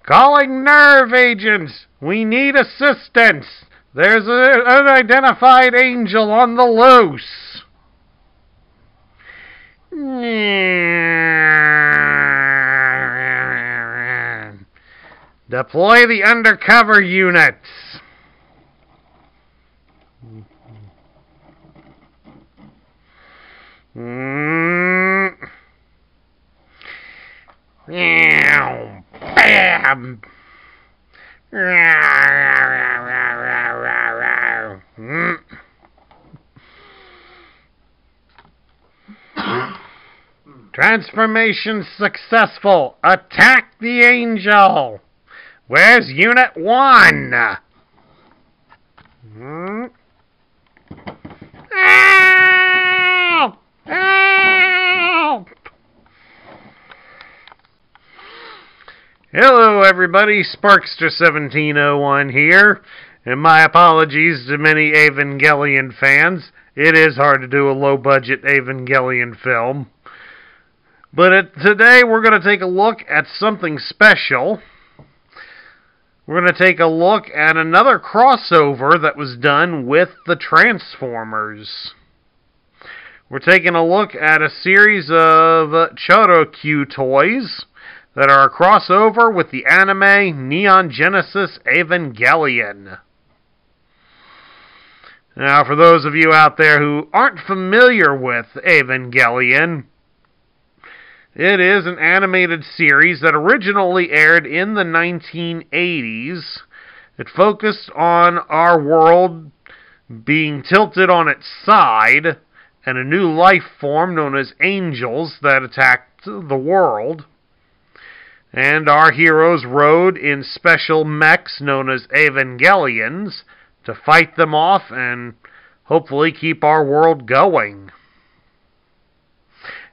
Calling nerve agents! We need assistance! There's an unidentified angel on the loose! Deploy the undercover units! Bam! Transformation successful! Attack the angel! Where's Unit 1? Help! Help! Hello everybody, Sparkster1701 here, and my apologies to many Evangelion fans. It is hard to do a low-budget Evangelion film. But today we're going to take a look at something special. We're going to take a look at another crossover that was done with the Transformers. We're taking a look at a series of Choro-Q toys that are a crossover with the anime Neon Genesis Evangelion. Now, for those of you out there who aren't familiar with Evangelion, it is an animated series that originally aired in the 1980s. It focused on our world being tilted on its side and a new life form known as angels that attacked the world. And our heroes rode in special mechs known as Evangelions to fight them off and hopefully keep our world going.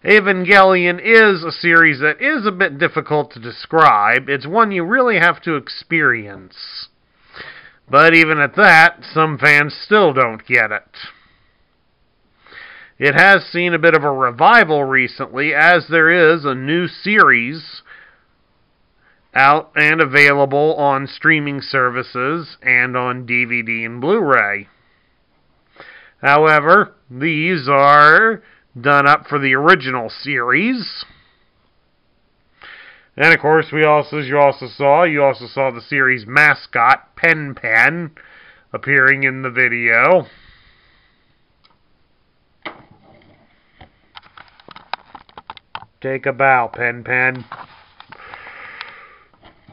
Evangelion is a series that is a bit difficult to describe. It's one you really have to experience. But even at that, some fans still don't get it. It has seen a bit of a revival recently, as there is a new series out and available on streaming services and on DVD and Blu-ray. However, these are done up for the original series. And of course, you also saw the series mascot, Pen Pen, appearing in the video. Take a bow, Pen Pen.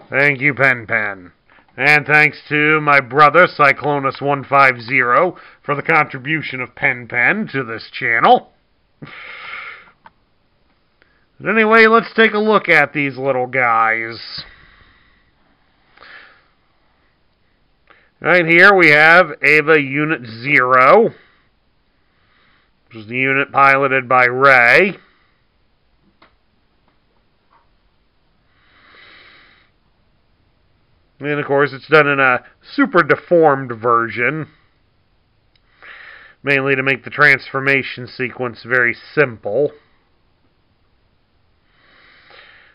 Thank you, Pen Pen. And thanks to my brother, Cyclonus150, for the contribution of Pen Pen to this channel. But anyway, let's take a look at these little guys. Right here we have Eva Unit 0, which is the unit piloted by Ray. And of course, it's done in a super deformed version, mainly to make the transformation sequence very simple.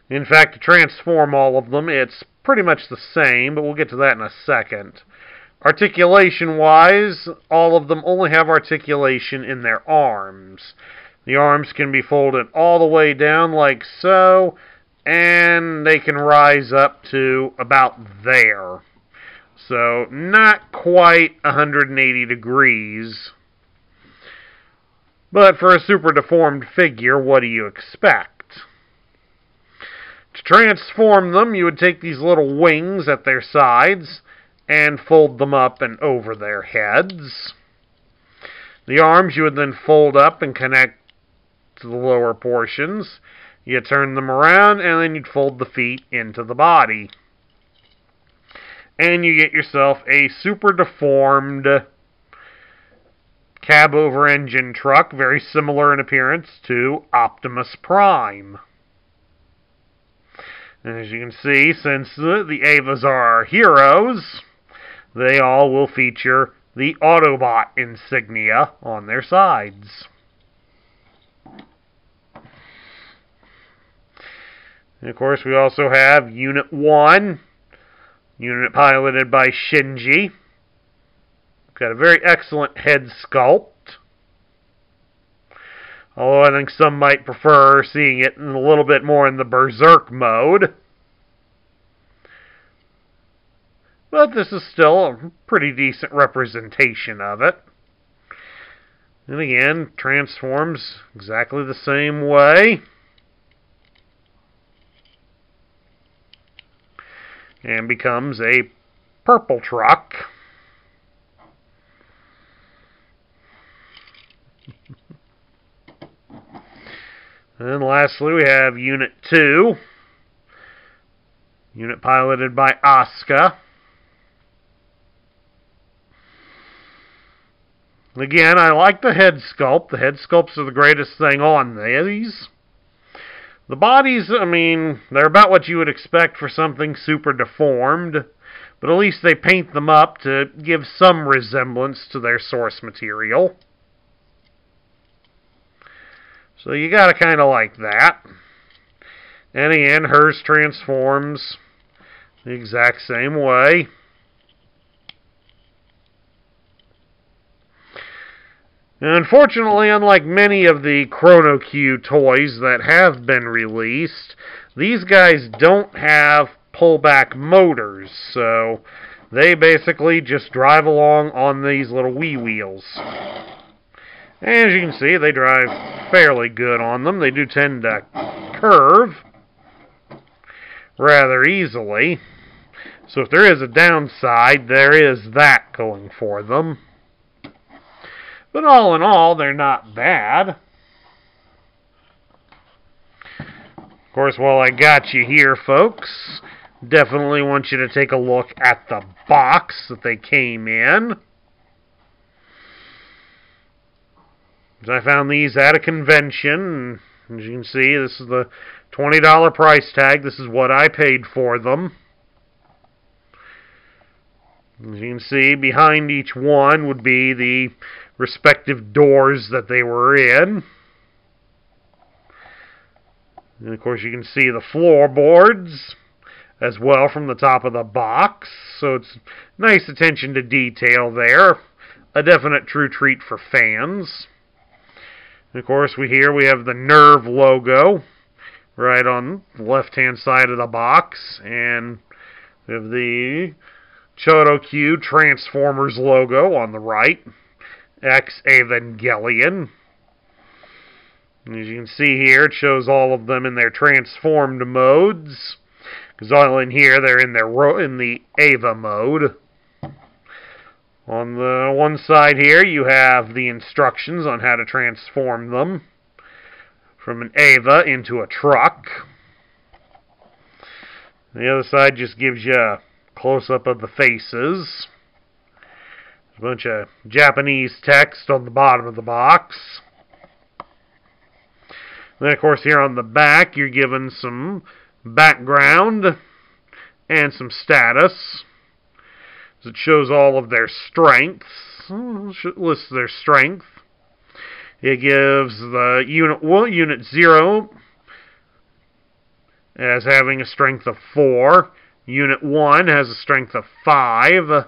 In fact, to transform all of them, it's pretty much the same, but we'll get to that in a second. Articulation-wise, all of them only have articulation in their arms. The arms can be folded all the way down like so, and they can rise up to about there. So, not quite 180 degrees. But for a super deformed figure, what do you expect? To transform them, you would take these little wings at their sides and fold them up and over their heads. The arms you would then fold up and connect to the lower portions. You turn them around, and then you'd fold the feet into the body. And you get yourself a super deformed cab-over-engine truck, very similar in appearance to Optimus Prime. And as you can see, since the Evas are our heroes, they all will feature the Autobot insignia on their sides. And of course, we also have Unit 1, Unit piloted by Shinji. Got a very excellent head sculpt. Although I think some might prefer seeing it in a little bit more in the Berserk mode. But this is still a pretty decent representation of it. And again, transforms exactly the same way. And becomes a purple truck. And lastly, we have Unit 2. Unit piloted by Asuka. Again, I like the head sculpt. The head sculpts are the greatest thing on these. The bodies, I mean, they're about what you would expect for something super deformed. But at least they paint them up to give some resemblance to their source material. So you gotta kind of like that. And again, hers transforms the exact same way. And unfortunately, unlike many of the Choro-Q toys that have been released, these guys don't have pullback motors, so they basically just drive along on these little wee wheels. As you can see, they drive fairly good on them. They do tend to curve rather easily. So if there is a downside, there is that going for them. But all in all, they're not bad. Of course, while I got you here, folks, definitely want you to take a look at the box that they came in. I found these at a convention. As you can see, this is the $20 price tag. This is what I paid for them. As you can see, behind each one would be the respective doors that they were in. And of course, you can see the floorboards as well from the top of the box. So it's nice attention to detail there. A definite true treat for fans. And of course, we have the Nerve logo right on the left-hand side of the box. And we have the Choro-Q Transformers logo on the right. X Evangelion. As you can see here, it shows all of them in their transformed modes. Because all in here, they're in the Eva mode. On the one side here, you have the instructions on how to transform them from an Eva into a truck. The other side just gives you a close-up of the faces. There's a bunch of Japanese text on the bottom of the box. Then, of course, here on the back, you're given some background and some status. It shows all of their strengths. It lists their strength. It gives the Unit 0 as having a strength of 4. Unit 1 has a strength of 5.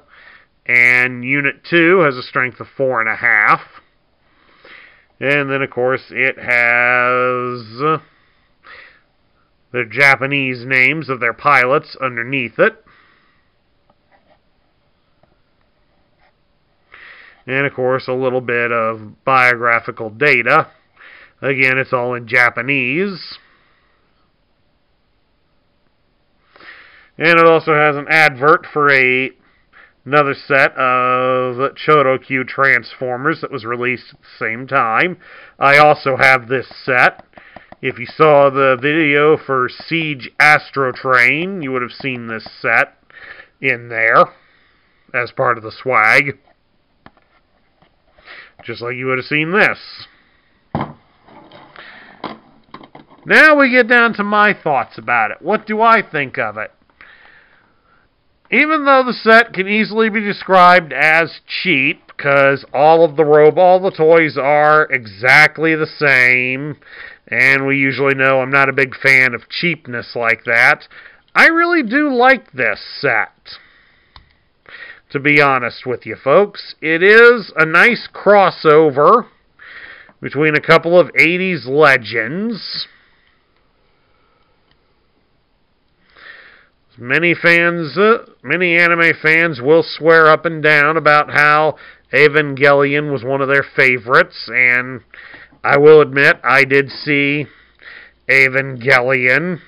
And Unit 2 has a strength of 4.5. And then, of course, it has the Japanese names of their pilots underneath it. And, of course, a little bit of biographical data. Again, it's all in Japanese. And it also has an advert for another set of Choro-Q Transformers that was released at the same time. I also have this set. If you saw the video for Siege Astro Train, you would have seen this set in there as part of the swag. Just like you would have seen this. Now we get down to my thoughts about it. What do I think of it? Even though the set can easily be described as cheap, because all the toys are exactly the same, and we usually know I'm not a big fan of cheapness like that, I really do like this set. To be honest with you folks, it is a nice crossover between a couple of 80s legends. Many anime fans will swear up and down about how Evangelion was one of their favorites, and I will admit I did see Evangelion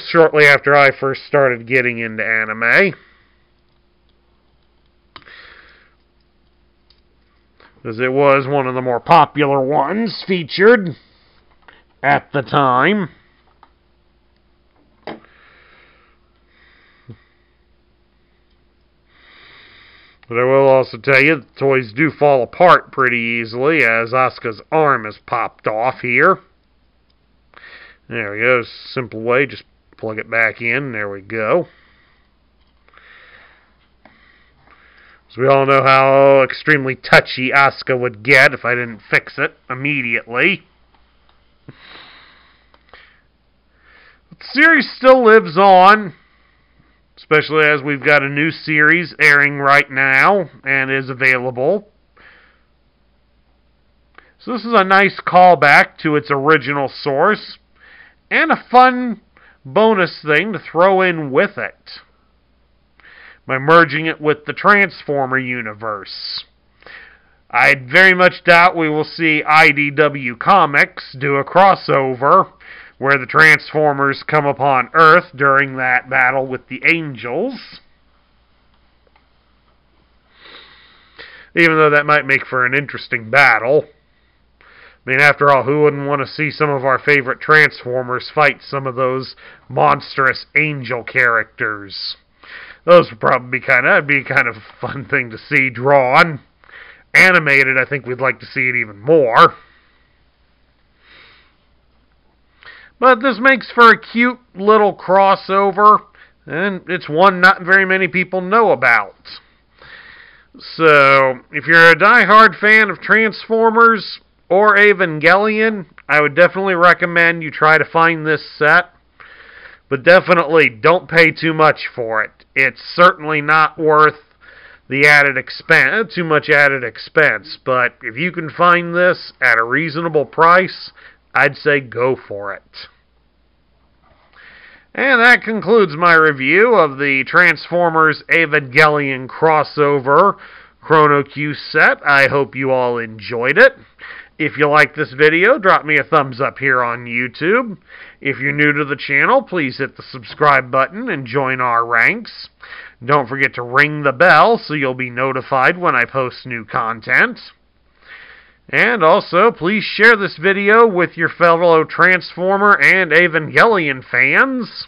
shortly after I first started getting into anime. Because it was one of the more popular ones featured at the time. But I will also tell you, the toys do fall apart pretty easily, as Asuka's arm is popped off here. There we go. Simple way, just plug it back in. There we go. So we all know how extremely touchy Asuka would get if I didn't fix it immediately. But the series still lives on, especially as we've got a new series airing right now and is available. So this is a nice callback to its original source, and a fun bonus thing to throw in with it by merging it with the Transformer universe. I very much doubt we will see IDW Comics do a crossover where the Transformers come upon Earth during that battle with the Angels. Even though that might make for an interesting battle. I mean, after all, who wouldn't want to see some of our favorite Transformers fight some of those monstrous angel characters? Those would probably be kind of a fun thing to see drawn. Animated, I think we'd like to see it even more. But this makes for a cute little crossover, and it's one not very many people know about. So, if you're a die-hard fan of Transformers or Evangelion, I would definitely recommend you try to find this set. But definitely don't pay too much for it. It's certainly not worth the added expense, too much added expense. But if you can find this at a reasonable price, I'd say go for it. And that concludes my review of the Transformers Evangelion crossover Choro-Q set. I hope you all enjoyed it. If you like this video, drop me a thumbs up here on YouTube. If you're new to the channel, please hit the subscribe button and join our ranks. Don't forget to ring the bell so you'll be notified when I post new content. And also, please share this video with your fellow Transformer and Evangelion fans.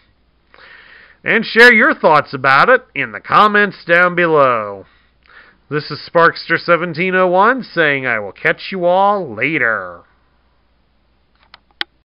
And share your thoughts about it in the comments down below. This is Sparkster1701 saying I will catch you all later.